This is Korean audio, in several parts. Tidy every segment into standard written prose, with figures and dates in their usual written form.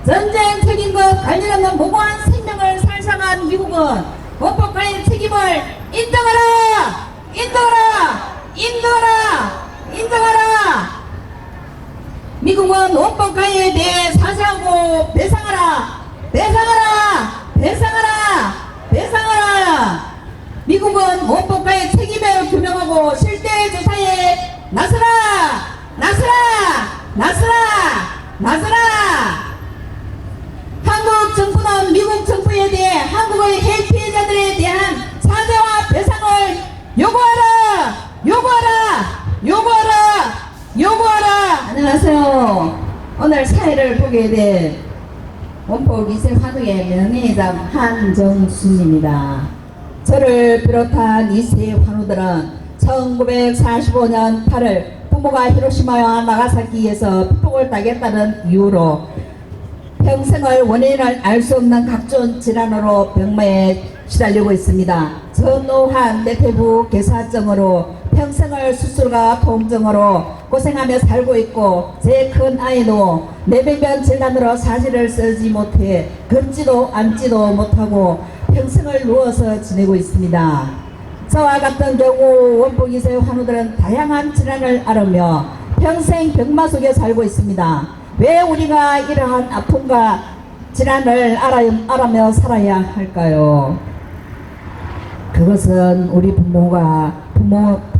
전쟁 책임과 관련 없는 무고한 생명을 살상한 미국은 원폭과의 책임을 인정하라! 인정하라! 인정하라! 인정하라! 미국은 원폭과에 대해 사죄하고 배상하라! 배상하라! 배상하라! 배상하라! 미국은 원폭과의 책임을 규명하고 실태 조사에 나서라! 나서라! 나서라! 나서라! 한국 정부는 미국 정부에 대해 한국의 핵 피해자들에 대한 사죄와 배상을 요구하라! 요구하라! 요구하라! 요구하라! 안녕하세요. 오늘 사회를 보게 된 원폭 2세 환우의 명예회장 한정순입니다. 저를 비롯한 2세 환우들은 1945년 8월 부모가 히로시마와 나가사키에서 피폭을 당했다는 이유로 평생을 원인을 알 수 없는 각종 질환으로 병마에 시달리고 있습니다. 전노한 뇌폐부 괴사증으로 평생을 수술과 통증으로 고생하며 살고 있고, 제 큰 아이도 뇌병변 질환으로 사지를 쓰지 못해 걷지도 앉지도 못하고 평생을 누워서 지내고 있습니다. 저와 같은 경우 원폭 2세 환우들은 다양한 질환을 앓으며 평생 병마 속에 살고 있습니다. 왜 우리가 이러한 아픔과 질환을 알아며 살아야 할까요? 그것은 우리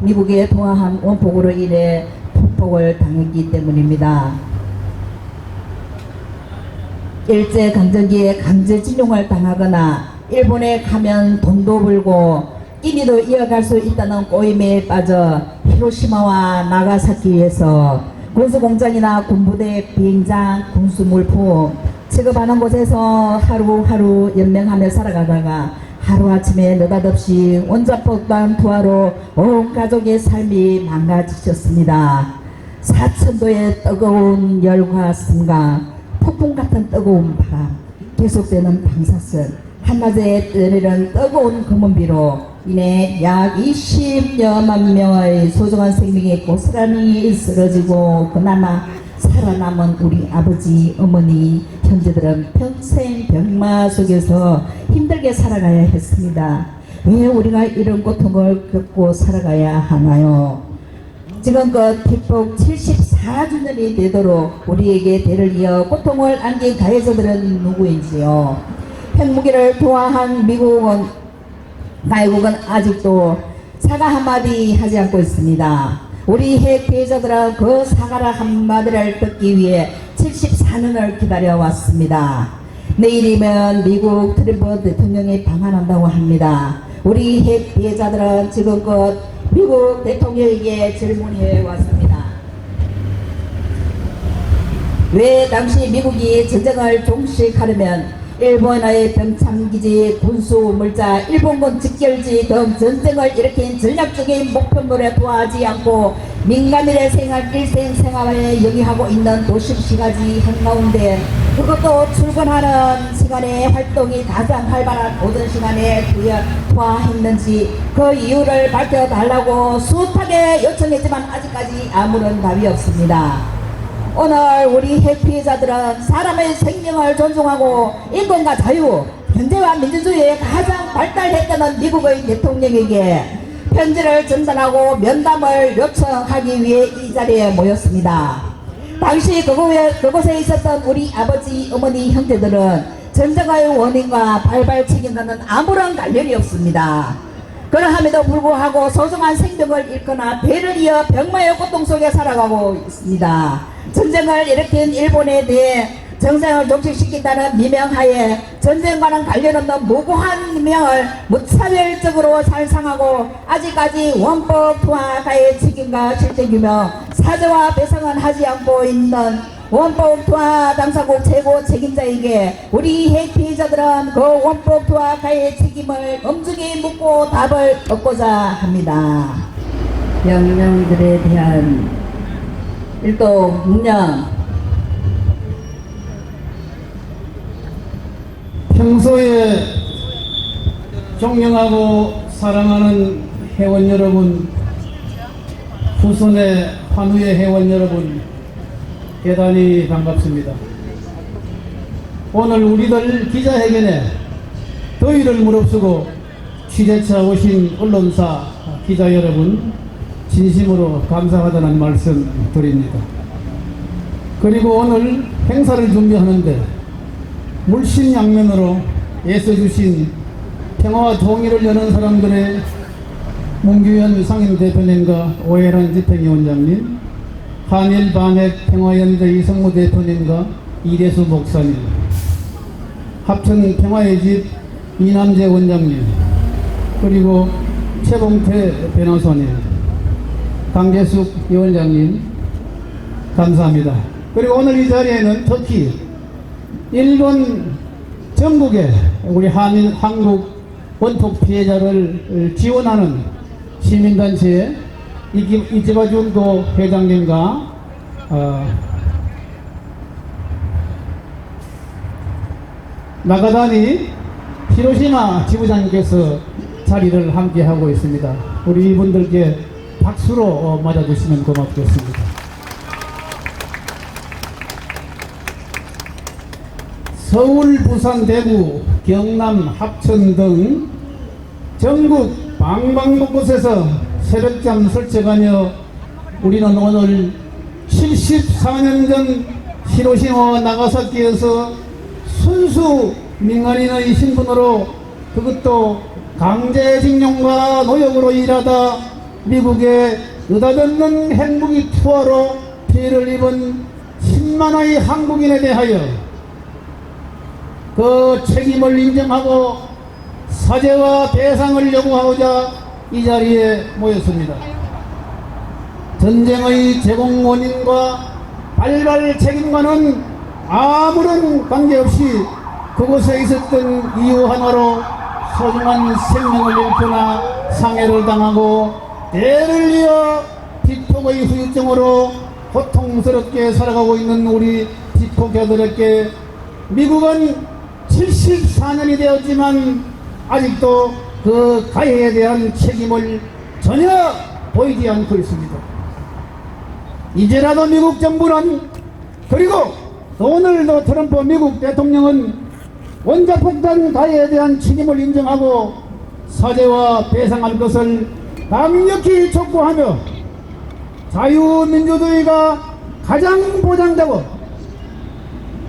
미국에 동화한 원폭으로 인해 피폭을 당했기 때문입니다. 일제강점기에 강제징용을 당하거나 일본에 가면 돈도 벌고 끼니도 이어갈 수 있다는 꼬임에 빠져 히로시마와 나가사키에서 군수공장이나 군부대, 비행장, 군수물품 취급하는 곳에서 하루하루 연명하며 살아가다가 하루아침에 느닷없이 원자폭탄 투하로 온 가족의 삶이 망가지셨습니다. 4,000도의 뜨거운 열과 승강, 폭풍 같은 뜨거운 바람, 계속되는 방사선, 한낮에 내리는 뜨거운 검은비로 인해 약 20여만 명의 소중한 생명이 고스란히 쓰러지고 그나마 살아남은 우리 아버지, 어머니, 형제들은 평생 병마 속에서 힘들게 살아가야 했습니다. 왜 우리가 이런 고통을 겪고 살아가야 하나요? 지금껏 피폭 74주년이 되도록 우리에게 대를 이어 고통을 안긴 가해자들은 누구인지요? 핵무기를 도하한 미국은 아직도 사과 한마디 하지 않고 있습니다. 우리 핵 피해자들은 그 사과를 한마디를 듣기 위해 74년을 기다려왔습니다. 내일이면 미국 트럼프 대통령이 방한한다고 합니다. 우리 핵 피해자들은 지금껏 미국 대통령에게 질문해 왔습니다. 왜 당시 미국이 전쟁을 종식하려면 일본의 병참기지, 군수물자, 일본군 직결지 등 전쟁을 일으킨 전략적인 목표물에 도하지 않고 민간인의 일생생활에 영위하고 있는 도심시가지 한가운데, 그것도 출근하는 시간에 활동이 가장 활발한 오전 시간에 투하했는지 그 이유를 밝혀달라고 숱하게 요청했지만 아직까지 아무런 답이 없습니다. 오늘 우리 핵 피해자들은 사람의 생명을 존중하고 인권과 자유, 경제와 민주주의에 가장 발달했다는 미국의 대통령에게 편지를 전달하고 면담을 요청하기 위해 이 자리에 모였습니다. 당시 그곳에 있었던 우리 아버지, 어머니, 형제들은 전쟁의 원인과 발발 책임과는 아무런 관련이 없습니다. 그러함에도 불구하고 소중한 생명을 잃거나 대를 이어 병마의 고통 속에 살아가고 있습니다. 전쟁을 일으킨 일본에 대해 정쟁을 종식시킨다는 미명하에 전쟁과는 관련 없는 무고한 명을 무차별적으로 살상하고 아직까지 원법 투하 가해 책임과 실태 규명, 사죄와 배상은 하지 않고 있는 원법 투하 당사국 최고 책임자에게 우리 핵 피해자들은 그 원법 투하 가해 책임을 엄중히 묻고 답을 얻고자 합니다. 병명들에 대한 일동 묵념. 평소에 존경하고 사랑하는 회원 여러분, 후손의 환우의 회원 여러분, 대단히 반갑습니다. 오늘 우리들 기자회견에 더위를 무릅쓰고 취재차 오신 언론사 기자 여러분 진심으로 감사하다는 말씀 드립니다. 그리고 오늘 행사를 준비하는데 물심양면으로 애써주신 평화와 통일을 여는 사람들의 문규현 상임대표님과 오해란 집행위원장님, 한일반핵평화연대 이성무 대표님과 이대수 목사님, 합천 평화의 집 이남재 원장님, 그리고 최봉태 변호사님, 강재숙 위원장님 감사합니다. 그리고 오늘 이 자리에는 특히 일본 전국에 우리 한국 원폭 피해자를 지원하는 시민단체 이지바 준도 회장님과 나가다니 히로시마 지부장님께서 자리를 함께 하고 있습니다. 우리 이분들께 박수로 맞아주시면 고맙겠습니다. 서울, 부산, 대구, 경남, 합천 등 전국 방방곳곳에서 새벽잠 설쳐가며 우리는 오늘 74년 전 히로시마와 나가사키에서 순수 민간인의 신분으로 그것도 강제징용과 노역으로 일하다 미국에 느닷없는 핵무기 투하로 피해를 입은 10만의 한국인에 대하여 그 책임을 인정하고 사죄와 배상을 요구하고자 이 자리에 모였습니다. 전쟁의 제공 원인과 발발 책임과는 아무런 관계없이 그곳에 있었던 이유 하나로 소중한 생명을 잃거나 상해를 당하고 때를 이어 피폭의 후유증으로 고통스럽게 살아가고 있는 우리 피폭자들에게 미국은 74년이 되었지만 아직도 그 가해에 대한 책임을 전혀 보이지 않고 있습니다. 이제라도 미국 정부는, 그리고 오늘도 트럼프 미국 대통령은 원자폭탄 가해에 대한 책임을 인정하고 사죄와 배상할 것을 강력히 촉구하며 자유민주주의가 가장 보장되고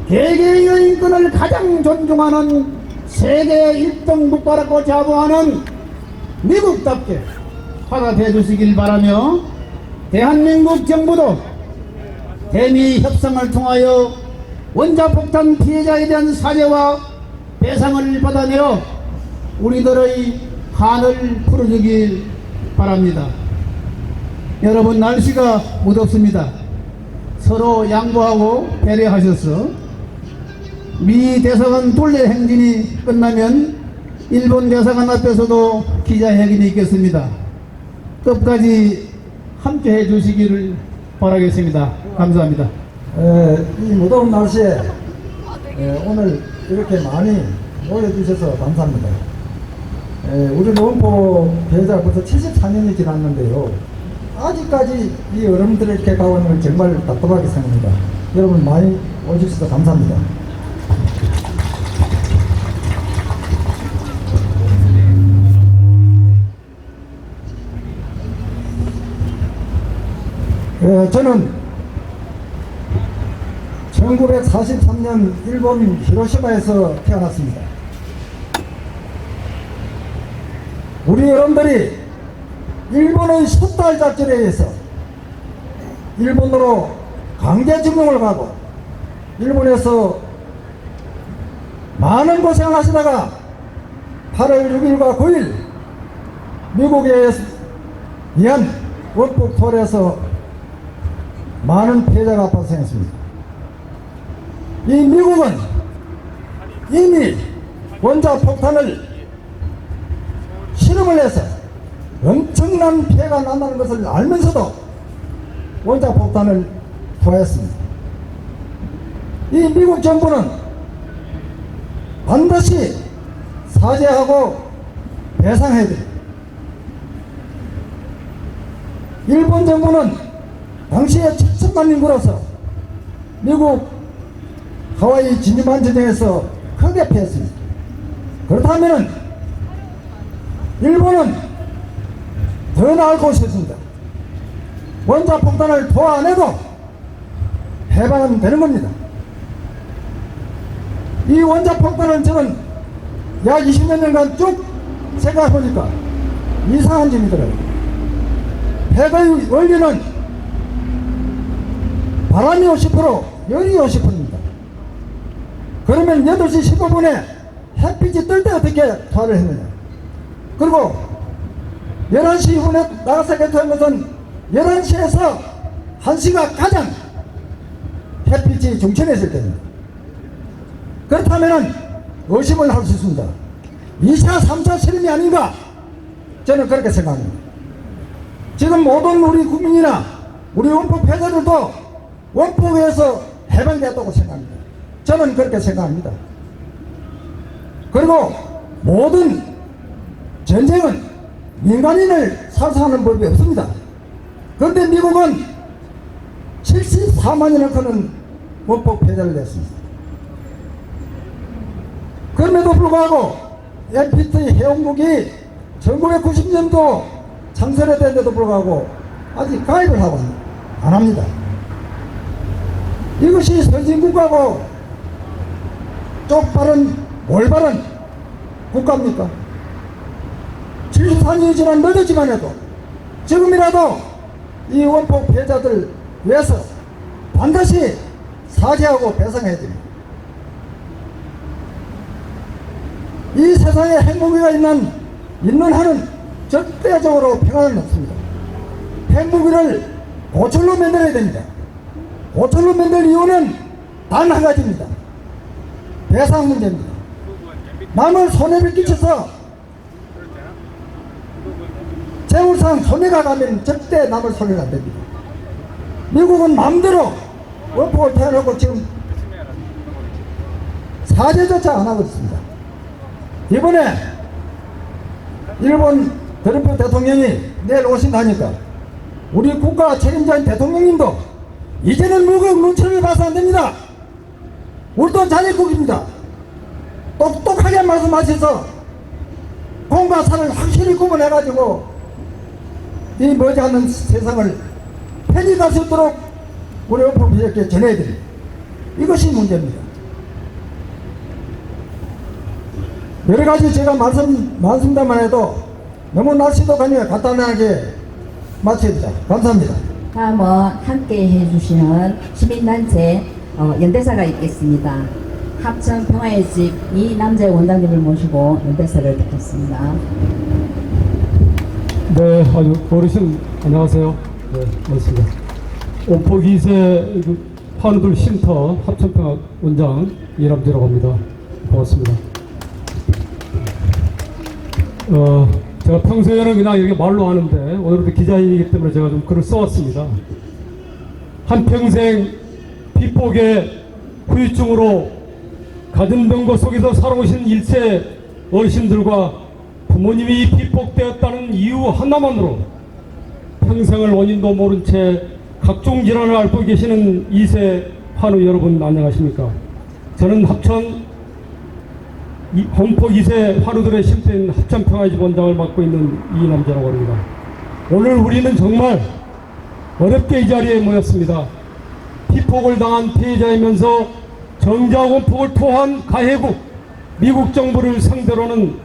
개개인의 인권을 가장 존중하는 세계 1등 국가라고 자부하는 미국답게 화답해 주시길 바라며 대한민국 정부도 대미 협상을 통하여 원자폭탄 피해자에 대한 사죄와 배상을 받아내어 우리들의 한을 풀어주길 바랍니다. 여러분, 날씨가 무덥습니다. 서로 양보하고 배려하셔서 미 대사관 둘레 행진이 끝나면 일본 대사관 앞에서도 기자회견이 있겠습니다. 끝까지 함께 해주시기를 바라겠습니다. 감사합니다. 이 무더운 날씨에 오늘 이렇게 많이 모여주셔서 감사합니다. 우리 원포 피해자 벌써 74년이 지났는데요. 아직까지 이 여러분들을 이렇게 가고 있는 걸 정말 답답하게 생각합니다. 여러분 많이 오셔서 감사합니다. 저는 1943년 일본 히로시마에서 태어났습니다. 우리 여러분들이 일본의 섣달 작전에 의해서 일본으로 강제징용을 가고 일본에서 많은 고생을 하시다가 8월 6일과 9일 미국에 의한 원폭 투하에서 많은 피해자가 발생했습니다. 이 미국은 이미 원자폭탄을 실험을 해서 엄청난 피해가 난다는 것을 알면서도 원자폭탄을 투하했습니다. 이 미국 정부는 반드시 사죄하고 배상해야 됩니다. 일본 정부는 당시에 7천만 인구로서 미국 하와이 진주만 전쟁에서 크게 패했습니다. 그렇다면 일본은 더 나을 곳이 있습니다. 원자폭탄을 도하 안 해도 해방은 되는 겁니다. 이 원자폭탄은 저는 약 20몇 년간 쭉 생각해보니까 이상한 점이 들어요. 핵의 원리는 바람이 50%, 열이 50%입니다. 그러면 8시 15분에 햇빛이 뜰 때 어떻게 투하를 했느냐. 그리고 11시 이후에 나가사키 투하한 것은 11시에서 1시가 가장 햇빛이 중천에 있을 때입니다. 그렇다면 의심을 할 수 있습니다. 2차, 3차 실험이 아닌가? 저는 그렇게 생각합니다. 지금 모든 우리 국민이나 우리 원폭 패자들도 원폭에서 해방되었다고 생각합니다. 저는 그렇게 생각합니다. 그리고 모든 전쟁은 민간인을 살상하는 법이 없습니다. 그런데 미국은 74만이나 크는 원폭 패자를 냈습니다. 그럼에도 불구하고 NPT 해운국이 1990년도 창설했는데도 불구하고 아직 가입을 하고 안 합니다. 이것이 선진국가고 쪽바른 올바른 국가입니까? 74년이 지난 늦었지만 해도 지금이라도 이 원폭 피해자들 위해서 반드시 사죄하고 배상해야 됩니다. 이 세상에 핵무기가 있는 한은 절대적으로 평화는 없습니다. 핵무기를 고철로 만들어야 됩니다. 고철로 만들 이유는 단 한 가지입니다. 배상 문제입니다. 남을 손해를 끼쳐서 재물상 손해가 가면 절대 남을 손해가 안 됩니다. 미국은 마음대로 원폭을 태워놓고 지금 사죄조차 안 하고 있습니다. 이번에 일본 트럼프 대통령이 내일 오신다니까 우리 국가 책임자인 대통령님도 이제는 무국 눈치를 봐서 안 됩니다. 우리도 자립국입니다. 똑똑하게 말씀하셔서 공과 사를 확실히 구분해가지고 이 머지않는 세상을 편히 갈 수 있도록 우리 원폭피해자께 전해야 됩니다. 이것이 문제입니다. 여러 가지 제가 말씀드리만 해도 너무 날씨도 간단하게 마치겠습니다. 감사합니다. 다음은 함께 해주시는 시민단체 연대사가 있겠습니다. 합천 평화의 집 이남재 원장님을 모시고 연대사를 듣겠습니다. 네, 아주 어르신 안녕하세요. 네, 반갑습니다. 원폭 2세 환우들 쉼터 합천평화 원장 이남재라고 합니다. 반갑습니다. 제가 평소에는 그냥 이렇게 말로 하는데 오늘부터 기자인이기 때문에 제가 좀 글을 써왔습니다. 한평생 피폭의 후유증으로 가진 병고 속에서 살아오신 1세 어르신들과 부모님이 피폭되었다는 이유 하나만으로 평생을 원인도 모른 채 각종 질환을 앓고 계시는 2세 환우 여러분 안녕하십니까? 저는 합천 원폭 2세 환우들의 쉼터인 합천평화집 원장을 맡고 있는 이남재라고 합니다. 오늘 우리는 정말 어렵게 이 자리에 모였습니다. 피폭을 당한 피해자이면서 정자 원폭을 토한 가해국 미국 정부를 상대로는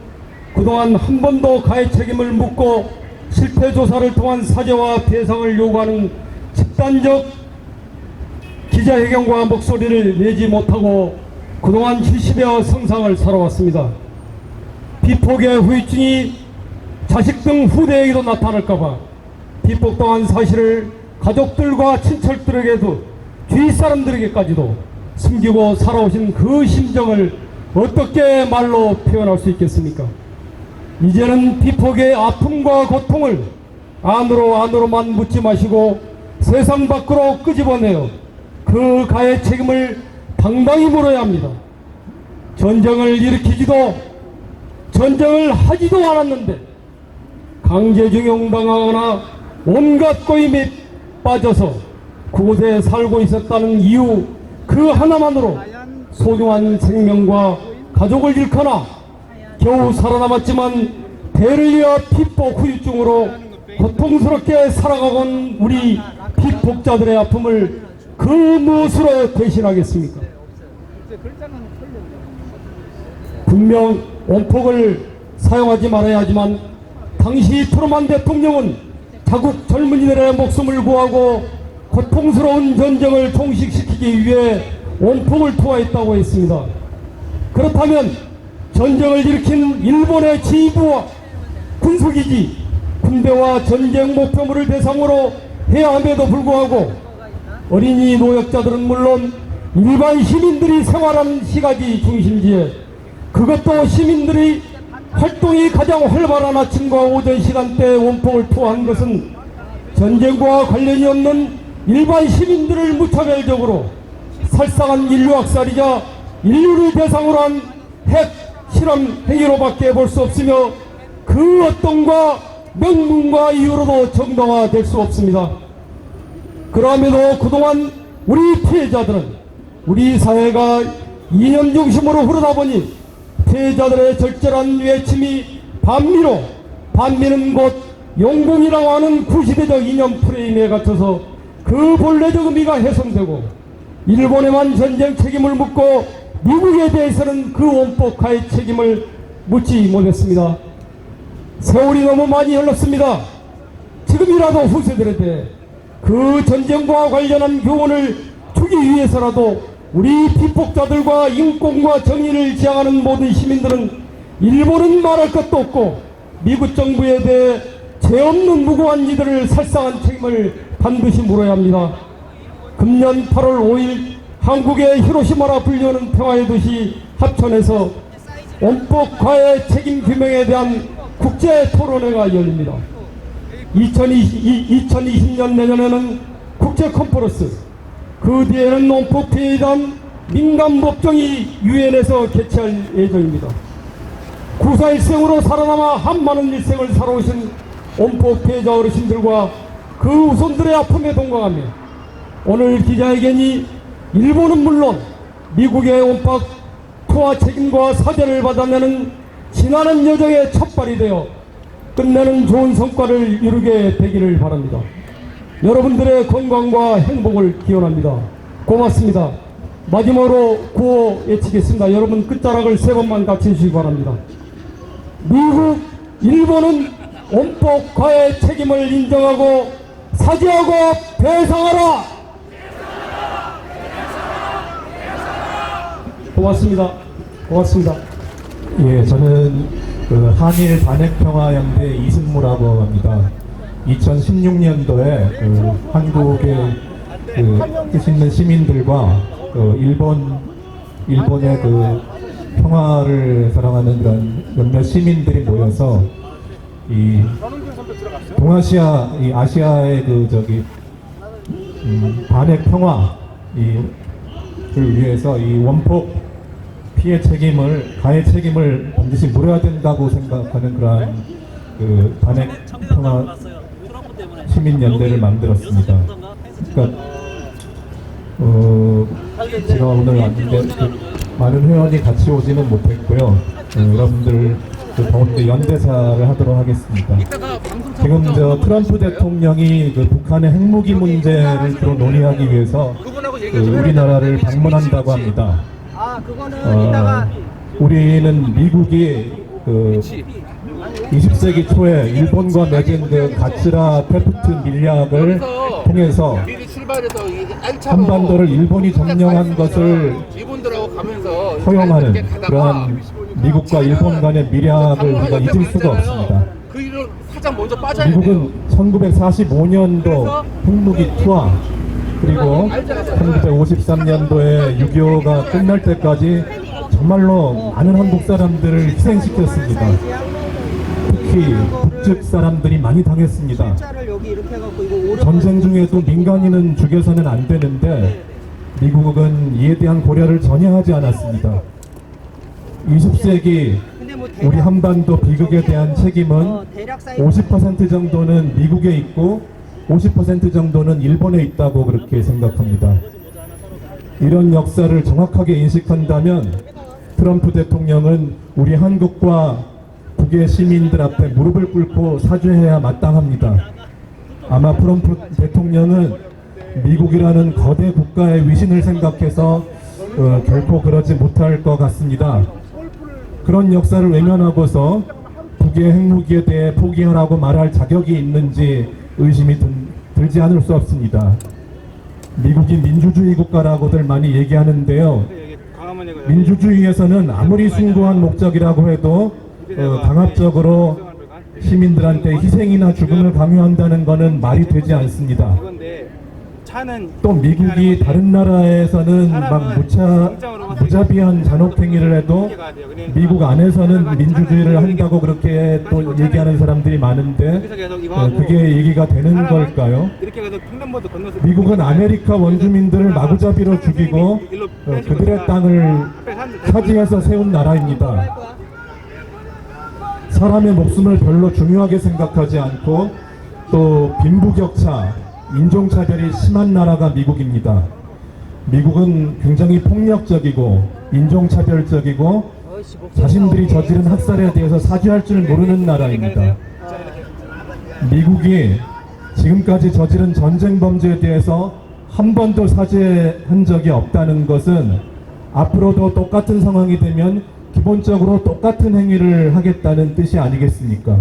그동안 한 번도 가해 책임을 묻고 실태 조사를 통한 사죄와 배상을 요구하는 집단적 기자회견과 목소리를 내지 못하고 그동안 70여 성상을 살아왔습니다. 피폭의 후유증이 자식 등 후대에게도 나타날까봐 피폭당한 사실을 가족들과 친척들에게도 주위 사람들에게까지도 숨기고 살아오신 그 심정을 어떻게 말로 표현할 수 있겠습니까? 이제는 피폭의 아픔과 고통을 안으로만 묻지 마시고 세상 밖으로 끄집어내어 그 가해 책임을 당당히 물어야 합니다. 전쟁을 일으키지도 전쟁을 하지도 않았는데 강제징용당하거나 온갖 고임에 빠져서 그곳에 살고 있었다는 이유 그 하나만으로 소중한 생명과 가족을 잃거나 겨우 살아남았지만 대를 이어 피폭 후유증으로 고통스럽게 살아가건 우리 피폭자들의 아픔을 그 무엇으로 대신하겠습니까? 분명 원폭을 사용하지 말아야 하지만 당시 트루만 대통령은 자국 젊은이들의 목숨을 구하고 고통스러운 전쟁을 종식시키기 위해 원폭을 투하했다고 했습니다. 그렇다면 전쟁을 일으킨 일본의 지휘부와 군수기지, 군대와 전쟁 목표물을 대상으로 해야 함에도 불구하고 어린이 노약자들은 물론 일반 시민들이 생활하는 시가지 중심지에, 그것도 시민들의 활동이 가장 활발한 아침과 오전 시간대에 원폭을 투하한 것은 전쟁과 관련이 없는 일반 시민들을 무차별적으로 살상한 인류 학살이자 인류를 대상으로 한 핵 실험 행위로밖에 볼 수 없으며 그 어떤과 명분과 이유로도 정당화될 수 없습니다. 그럼에도 그동안 우리 피해자들은 우리 사회가 이념 중심으로 흐르다 보니 피해자들의 절절한 외침이 반미로, 반미는 곧 용궁이라고 하는 구시대적 이념 프레임에 갇혀서 그 본래적 의미가 훼손되고 일본에만 전쟁 책임을 묻고 미국에 대해서는 그 원폭하의 책임을 묻지 못했습니다. 세월이 너무 많이 흘렀습니다. 지금이라도 후세들에게 그 전쟁과 관련한 교훈을 주기 위해서라도 우리 피폭자들과 인권과 정의를 지향하는 모든 시민들은 일본은 말할 것도 없고 미국 정부에 대해 죄 없는 무고한 이들을 살상한 책임을 반드시 물어야 합니다. 금년 8월 5일 한국의 히로시마라 불리우는 평화의 도시 합천에서 원폭과의 책임 규명에 대한 국제 토론회가 열립니다. 2020년 내년에는 국제 컨퍼런스, 그 뒤에는 원폭 피해에 대한 민간 법정이 유엔에서 개최할 예정입니다. 구사일생으로 살아남아 한많은 일생을 살아오신 원폭 피해자 어르신들과 그 후손들의 아픔에 동감하며 오늘 기자회견이 일본은 물론 미국의 원폭 투하 책임과 사죄를 받아내는 지나는 여정의 첫발이 되어 끝내는 좋은 성과를 이루게 되기를 바랍니다. 여러분들의 건강과 행복을 기원합니다. 고맙습니다. 마지막으로 구호 외치겠습니다. 여러분 끝자락을 3번만 같이 해주시기 바랍니다. 미국, 일본은 원폭과의 책임을 인정하고 사죄하고 배상하라! 고맙습니다. 고맙습니다. 예, 저는 그 한일 반핵평화연대 이승무라고 합니다. 2016년도에 그 한국의 그 뜻 있는 시민들과 그 일본의 그 평화를 사랑하는 그런 몇몇 시민들이 모여서 이 동아시아, 이 아시아의 그 반핵 평화 를 위해서 이 원폭 피해 책임을, 가해 책임을 반드시 물어야 된다고 생각하는 그러한 그 반핵 평화 시민연대를 만들었습니다. 그러니까 제가 오늘 왔는데 그 많은 회원이 같이 오지는 못했고요. 여러분들 그 더운데 연대사를 하도록 하겠습니다. 지금 트럼프 대통령이 그 북한의 핵무기 문제를 주로 논의하기 위해서 그 우리나라를 방문한다고 합니다. 우리는 미국이 그 20세기 초에 일본과 맺은 그 가츠라 페프트 밀약을 통해서 한반도를 일본이 점령한 것을 허용하는 그러한 미국과 일본 간의 밀약을 우리가 잊을 수가 없습니다. 미국은 1945년도 핵무기 투하, 그리고 1953년도에 6.25가 끝날 때까지 정말로 많은 한국 사람들을 희생시켰습니다. 특히 북측 사람들이 많이 당했습니다. 전쟁 중에도 민간인은 죽여서는 안 되는데 미국은 이에 대한 고려를 전혀 하지 않았습니다. 20세기 우리 한반도 비극에 대한 책임은 50% 정도는 미국에 있고 50% 정도는 일본에 있다고 그렇게 생각합니다. 이런 역사를 정확하게 인식한다면 트럼프 대통령은 우리 한국과 북의 시민들 앞에 무릎을 꿇고 사죄해야 마땅합니다. 아마 트럼프 대통령은 미국이라는 거대 국가의 위신을 생각해서 결코 그러지 못할 것 같습니다. 그런 역사를 외면하고서 북의 핵무기에 대해 포기하라고 말할 자격이 있는지 의심이 들지 않을 수 없습니다. 미국이 민주주의 국가라고들 많이 얘기하는데요. 민주주의에서는 아무리 숭고한 목적이라고 해도 강압적으로 시민들한테 희생이나 죽음을 강요한다는 것은 말이 되지 않습니다. 또 미국이 다른 나라에서는 막 무자비한 잔혹행위를 해도 미국 안에서는 민주주의를 한다고 그렇게 또 얘기하는 사람들이 많은데 그게 얘기가 되는 걸까요? 미국은 아메리카 원주민들을 마구잡이로 죽이고 그들의 땅을 차지해서 세운 나라입니다. 사람의 목숨을 별로 중요하게 생각하지 않고 또 빈부격차, 인종차별이 심한 나라가 미국입니다. 미국은 굉장히 폭력적이고 인종차별적이고 자신들이 저지른 학살에 대해서 사죄할 줄 모르는 나라입니다. 미국이 지금까지 저지른 전쟁 범죄에 대해서 한 번도 사죄한 적이 없다는 것은 앞으로도 똑같은 상황이 되면 기본적으로 똑같은 행위를 하겠다는 뜻이 아니겠습니까?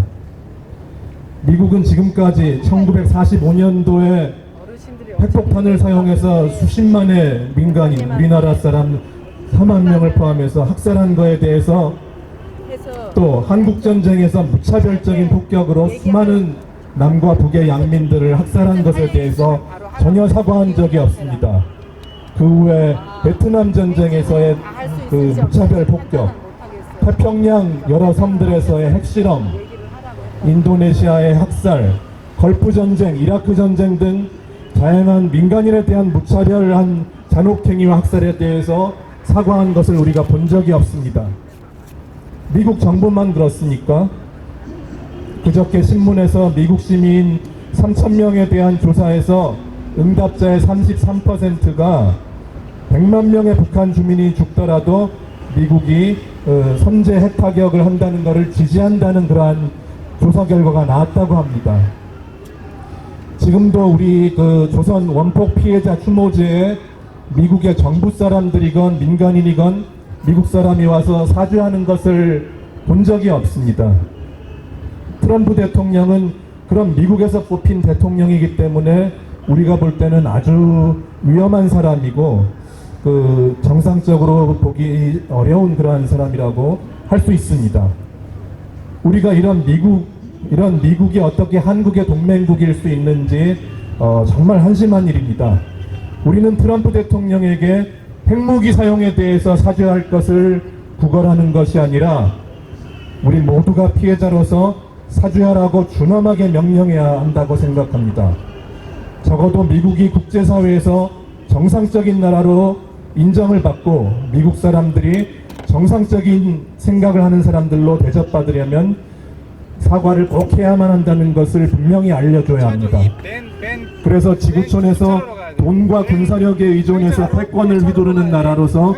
미국은 지금까지 1945년도에 핵폭탄을 사용해서 수십만의 민간인, 우리나라 사람 4만 명을 포함해서 학살한 거에 대해서 또 한국전쟁에서 무차별적인 폭격으로 수많은 남과 북의 양민들을 학살한 것에 대해서 전혀 사과한 적이 없습니다. 그 후에 베트남 전쟁에서의 그 무차별 폭격, 태평양 여러 섬들에서의 핵실험, 인도네시아의 학살, 걸프 전쟁, 이라크 전쟁 등 다양한 민간인에 대한 무차별한 잔혹행위와 학살에 대해서 사과한 것을 우리가 본 적이 없습니다. 미국 정부만 그렇습니까? 그저께 신문에서 미국 시민 3,000명에 대한 조사에서 응답자의 33%가 100만 명의 북한 주민이 죽더라도 미국이 선제 핵타격을 한다는 것을 지지한다는 그러한 조사 결과가 나왔다고 합니다. 지금도 우리 그 조선 원폭 피해자 추모제에 미국의 정부 사람들이건 민간인이건 미국 사람이 와서 사죄하는 것을 본 적이 없습니다. 트럼프 대통령은 그런 미국에서 뽑힌 대통령이기 때문에 우리가 볼 때는 아주 위험한 사람이고 그 정상적으로 보기 어려운 그러한 사람이라고 할 수 있습니다. 우리가 이런 미국이 어떻게 한국의 동맹국일 수 있는지 정말 한심한 일입니다. 우리는 트럼프 대통령에게 핵무기 사용에 대해서 사죄할 것을 구걸하는 것이 아니라 우리 모두가 피해자로서 사죄하라고 준엄하게 명령해야 한다고 생각합니다. 적어도 미국이 국제사회에서 정상적인 나라로 인정을 받고 미국 사람들이 정상적인 생각을 하는 사람들로 대접받으려면 사과를 꼭 해야만 한다는 것을 분명히 알려줘야 합니다. 그래서 지구촌에서 돈과 군사력에 의존해서 패권을 휘두르는 나라로서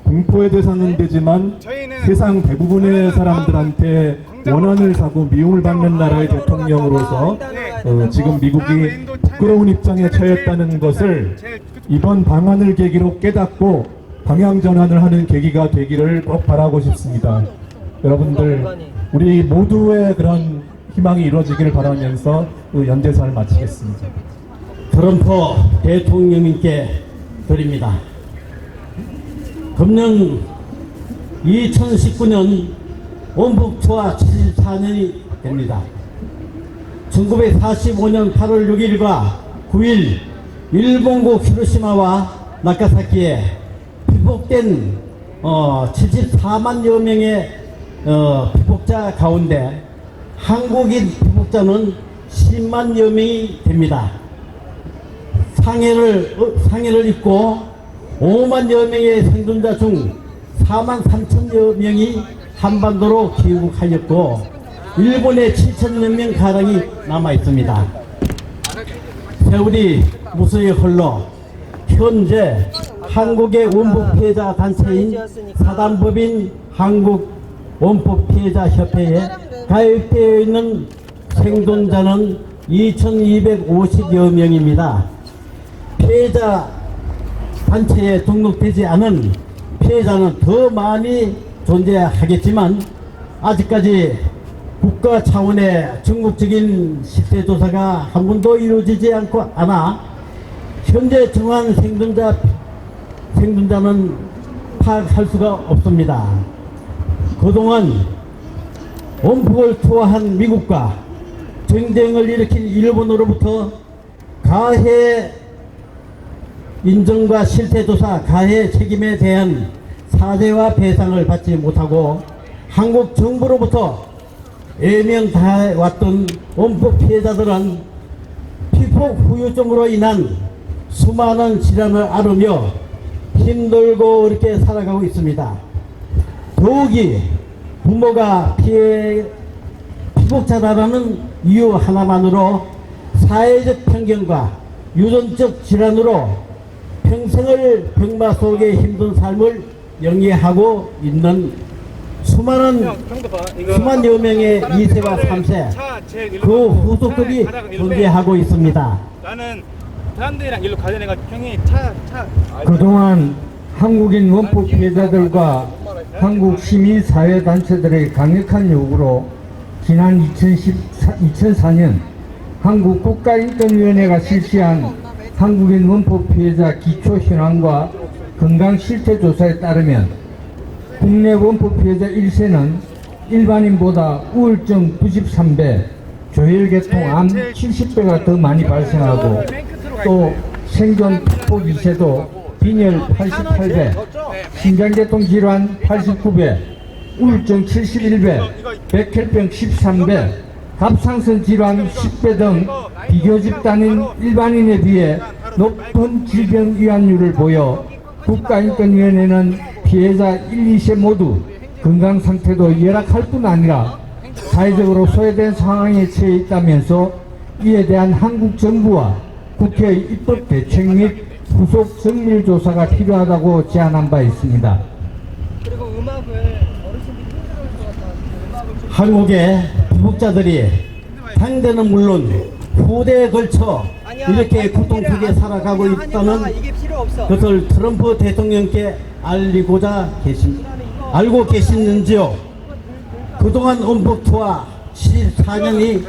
공포의 대상은 되지만 세상 대부분의 사람들한테 원한을 사고 미움을 받는 나라의 대통령으로서 지금 미국이 부끄러운 입장에 처했다는 것을 이번 방한을 계기로 깨닫고 방향전환을 하는 계기가 되기를 꼭 바라고 싶습니다. 여러분들 우리 모두의 그런 희망이 이루어지기를 바라면서 연대사를 마치겠습니다. 트럼프 대통령님께 드립니다. 금년 2019년 원북투하 74년이 됩니다. 1945년 8월 6일과 9일 일본국 히로시마와 나가사키에 피폭된 74만여 명의 피폭자 가운데 한국인 피폭자는 10만여 명이 됩니다. 상해를 입고 5만여 명의 생존자 중 4만 3천여 명이 한반도로 귀국하였고 일본에 7천여 명 가량이 남아 있습니다. 세월이 무수히 흘러 현재 한국의 원폭 피해자 단체인 사단법인 한국 원폭 피해자 협회에 가입되어 있는 생존자는 2,250여 명입니다. 피해자 단체에 등록되지 않은 피해자는 더 많이 존재하겠지만 아직까지 국가 차원의 전국적인 실태조사가 한 번도 이루어지지 않아 현재 정황 생존자는 파악할 수가 없습니다. 그동안 원폭을 투하한 미국과 전쟁을 일으킨 일본으로부터 가해 인정과 실태조사, 가해 책임에 대한 사죄와 배상을 받지 못하고 한국 정부로부터 애명당해왔던 원폭 피해자들은 피폭 후유증으로 인한 수많은 질환을 앓으며 힘들고 어렵게 살아가고 있습니다. 더욱이 부모가 피폭자라는 이유 하나만으로 사회적 편견과 유전적 질환으로 평생을 병마 속에 힘든 삶을 영위하고 있는 수만여 명의 2세와 3세 그 후속들이 존재하고 있습니다. 나는 사람들이랑 일로 가려내가지고 형이 그동안 한국인 원폭 피해자들과 한국 시민사회단체들의 강력한 요구로 지난 2004년 한국 국가인권위원회가 실시한 한국인 원폭 피해자 기초현황과 건강실태조사에 따르면 국내 원폭 피해자 1세는 일반인보다 우울증 93배, 조혈계통 암 70배가 더 많이 발생하고 또 생존 피폭 2세도 빈혈 88배, 심장계통 질환 89배, 우울증 71배, 백혈병 13배, 갑상선 질환 10배 등 비교 집단인 일반인에 비해 높은 질병 위험률을 보여 국가인권위원회는 피해자 1, 2세 모두 건강 상태도 열악할 뿐 아니라 사회적으로 소외된 상황에 처해 있다면서 이에 대한 한국 정부와 국회의 입법 대책 및 후속 정밀 조사가 필요하다고 제안한 바 있습니다. 한국의 피폭자들이 당대는 물론 후대에 걸쳐 이렇게 고통 속에 살아가고 있다는 것을 트럼프 대통령께 알고 계시는지요? 그동안 원폭 투하 14년이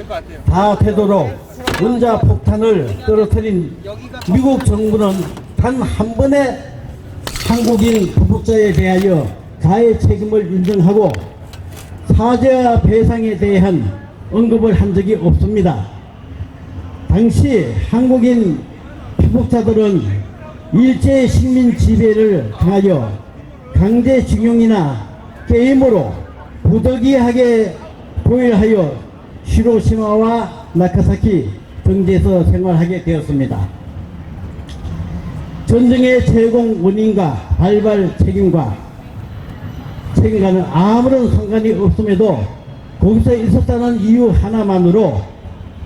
다 되도록 원자폭탄을 떨어뜨린 미국 정부는 단 한 번의 한국인 피폭자에 대하여 가해 책임을 인정하고 사죄와 배상에 대한 언급을 한 적이 없습니다. 당시 한국인 피폭자들은 일제 식민 지배를 당하여 강제징용이나 게임으로 부득이하게 보일하여 히로시마와 나카사키 등지에서 생활하게 되었습니다. 전쟁의 제공 원인과 발발 책임과는 아무런 상관이 없음에도 거기서 있었다는 이유 하나만으로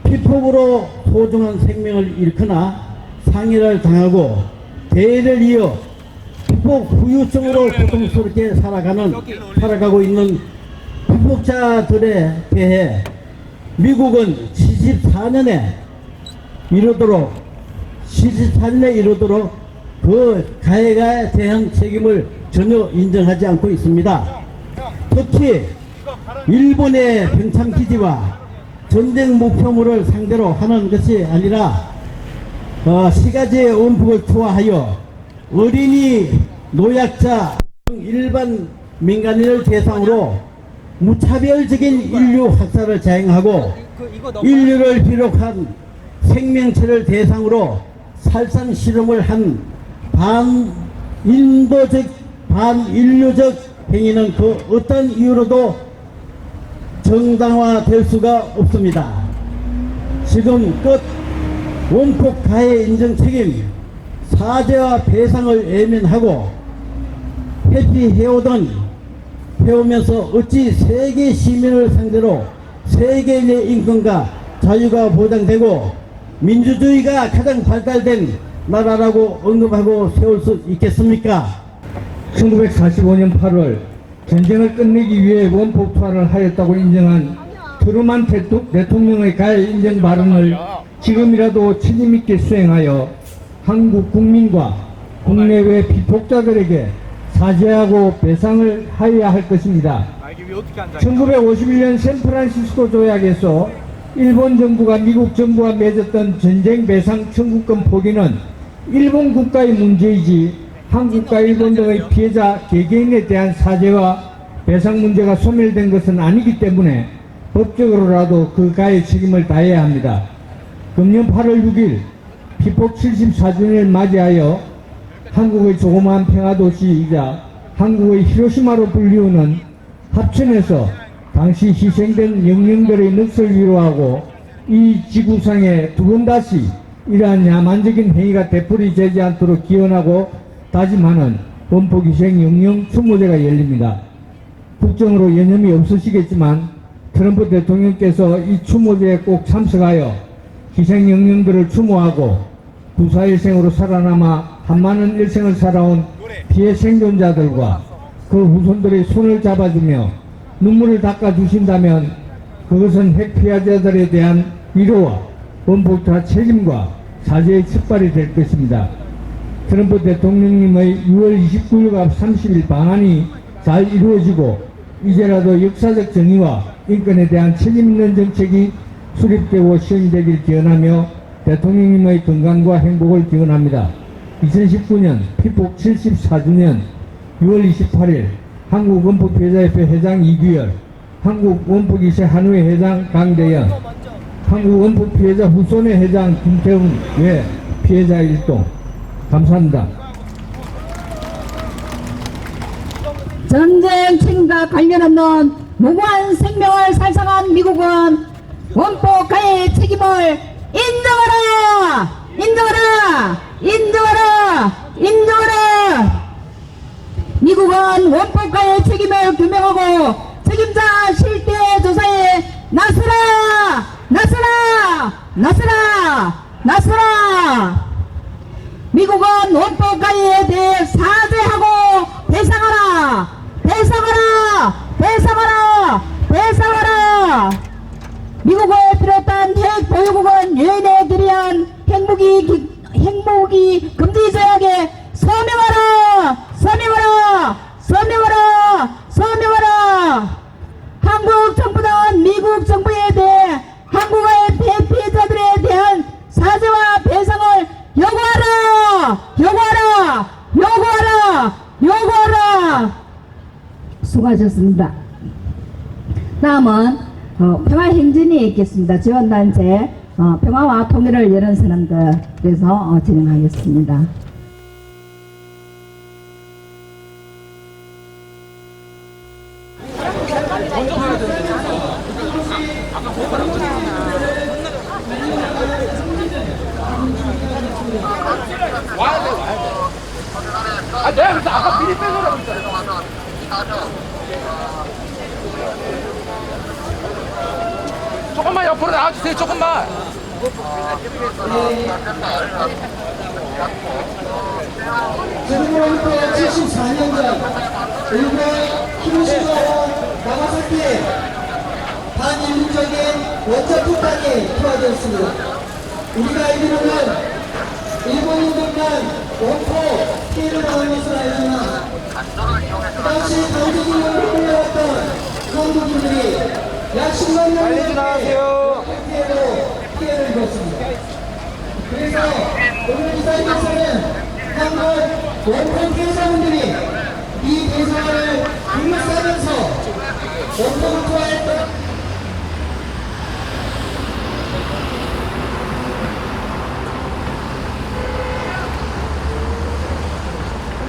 피폭으로 소중한 생명을 잃거나 상해를 당하고 대를 이어 피폭 후유증으로 고통스럽게 살아가고 있는 피폭자들에 대해 미국은 74년에 이르도록 그 가해에 대한 책임을 전혀 인정하지 않고 있습니다. 특히 일본의 병참기지와 전쟁 목표물을 상대로 하는 것이 아니라 시가지의 원폭을 투하하여 어린이, 노약자, 일반 민간인을 대상으로 무차별적인 인류 학살을 자행하고 인류를 비롯한 생명체를 대상으로 살상 실험을 한 반인류적 행위는 그 어떤 이유로도 정당화될 수가 없습니다. 지금껏 원폭 가해 인정 책임, 사죄와 배상을 외면하고 회피해오면서 어찌 세계 시민을 상대로 세계인의 인권과 자유가 보장되고 민주주의가 가장 발달된 나라라고 언급하고 세울 수 있겠습니까? 1945년 8월 전쟁을 끝내기 위해 원폭 투하를 하였다고 인정한 트루만 대통령의 가해 인정 발언을 지금이라도 책임있게 수행하여 한국 국민과 국내외 피폭자들에게 사죄하고 배상을 하여야 할 것입니다. 1951년 샌프란시스코 조약에서 일본 정부가 미국 정부와 맺었던 전쟁 배상 청구권 포기는 일본 국가의 문제이지 한국과 일본 등의 피해자 개개인에 대한 사죄와 배상 문제가 소멸된 것은 아니기 때문에 법적으로라도 그 가해 책임을 다해야 합니다. 금년 8월 6일 피폭 74주년을 맞이하여 한국의 조그마한 평화도시이자 한국의 히로시마로 불리우는 합천에서 당시 희생된 영령들의 넋을 위로하고 이 지구상에 두 번 다시 이러한 야만적인 행위가 되풀이되지 않도록 기원하고 다짐하는 원폭희생 영령 추모제가 열립니다. 국정으로 여념이 없으시겠지만 트럼프 대통령께서 이 추모제에 꼭 참석하여 희생 영령들을 추모하고 부사일생으로 살아남아 한많은 일생을 살아온 피해 생존자들과 그 후손들의 손을 잡아주며 눈물을 닦아주신다면 그것은 핵 피해자들에 대한 위로와 원폭투하 책임과 사죄의 촉발이 될 것입니다. 트럼프 대통령님의 6월 29일과 30일 방안이 잘 이루어지고 이제라도 역사적 정의와 인권에 대한 책임있는 정책이 수립되고 시행되길 기원하며 대통령님의 건강과 행복을 기원합니다. 2019년 피폭 74주년 6월 28일 한국원폭피해자협회 회장 이규열, 한국원폭이세 한우회 회장 강대현, 한국원폭피해자 후손회 회장 김태훈 외 피해자 일동. 감사합니다. 전쟁 책임과 관련 없는 무고한 생명을 살상한 미국은 원폭 가해의 책임을 인정하라! 인정하라! 인정하라! 인정하라! 미국은 원폭 가해의 책임을 규명하고 책임자 실태 조사에 나서라! 나서라! 나서라! 나서라! 미국은 원폭 가해에 대해 사죄하고 배상하라! 배상하라! 배상하라! 배상하라! 미국을 비롯한 핵 보유국은 유엔에 들여한 핵무기 금지 조약에 서명하라! 서명하라! 서명하라! 서명하라! 한국 정부는 미국 정부에 대해 한국의 피해자들에 대한 사죄와 배상을 요구하라! 요구하라! 요구하라! 요구하라! 수고하셨습니다. 다음은 평화행진이 있겠습니다. 지원단체 평화와 통일을 여는 사람들에서 진행하겠습니다. 내가 그래서 아까 미리 빼서라고 했잖아. 조금만 옆으로 나와주세요. 조금만. 74년 전 일본의 히로시마와 나가사키에 반인륜적인 원자 폭탄이 투하되었습니다. 우리가 알기로는 일본인들만 원포 피해를 당한 것을 알지만 그 당시 강제징용을 끌려왔던 한국인들이 약 10만 명의 피해를 입었습니다. 그래서 오늘 이 자리에서는 한국 원포 피해자분들이 이 대상을 둘러싸면서 원포를 투하했던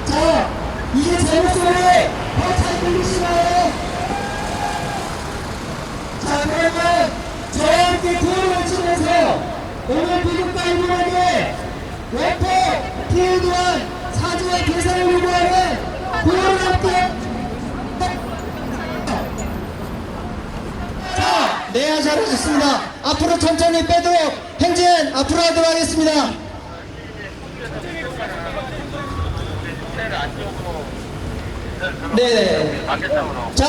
자, 이제 제 목소리 더 잘 들리시나요? 자, 그러면 저와 함께 구호를 외치면서 오늘 미국과 일본에게 원포 피해 또한 사죄와 배상을 요구하는 구호를 함께. 자, 네, 잘하셨습니다. 앞으로 천천히 빼도록 행진 앞으로 하도록 하겠습니다. 네. 자,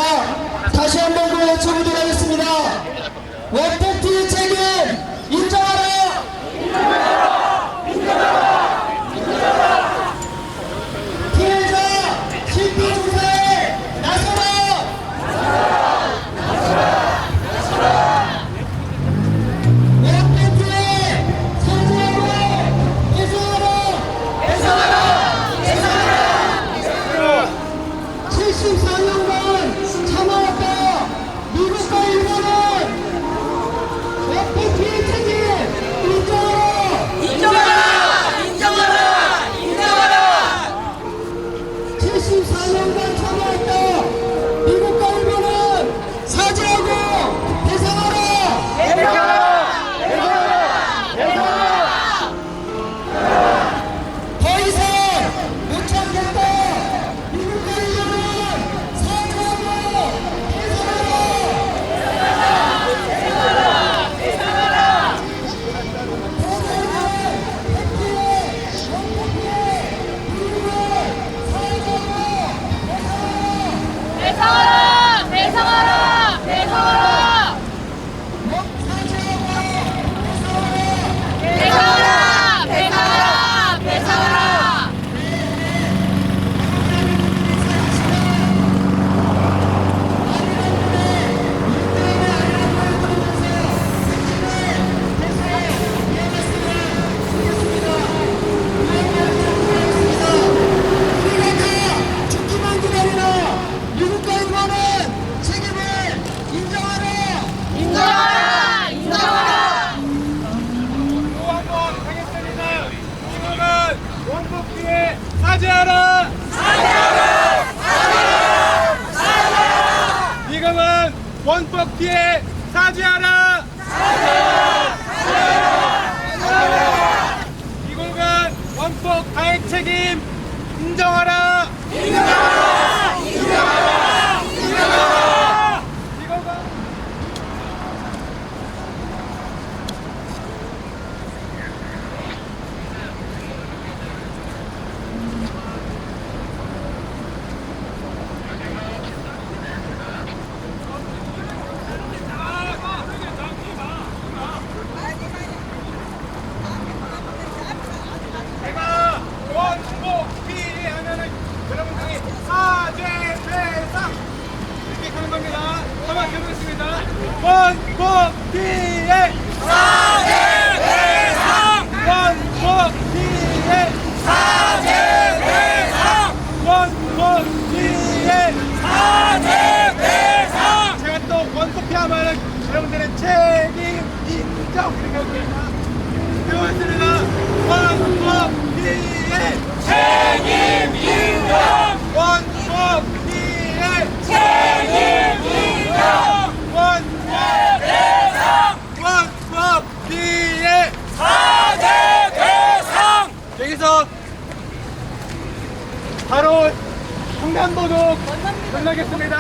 다시 한번 그 외쳐보도록 하겠습니다. 원폭주의 책임 인정하라! 피해자 실태 조사에 나서라! 원폭주의 사죄하고 해소하라! 74년간 참아왔다. 미국과 일본은 원폭 피해 책임 인정하라! 인정하라! 74년간 참아왔다. 미국과 일본은 사죄하고 배상하라! 더 이상 못 참겠다. 미국과 일본은 사죄하고 죽기만 기다리라. 미국과 일본은 책임을 인정하라. 한번 하겠습니다. 미국은 원폭 피해 사죄하라. 미국은 원폭 피해 사죄하라. 미국은 원폭 가해 책임 인정하라. 미국은 제가 원폭 피해 하면은 여러분들이 사죄 배상 이렇게 가는 겁니다. 한번 해보겠습니다. 원폭 피해 사죄 배상. 원폭 피해 사죄 배상. 원폭 피해 사죄 배상. 제가 또 원폭 피해 하면은 여러분들의 책임 인정 이렇게 하겠습니다. 배웠습니다. 원폭 피해 책임 인정. 원폭 피해 책임 인정. 원폭 배상. 원폭 피해 사죄 배상. 여기서 바로 횡단보도 건너겠습니다.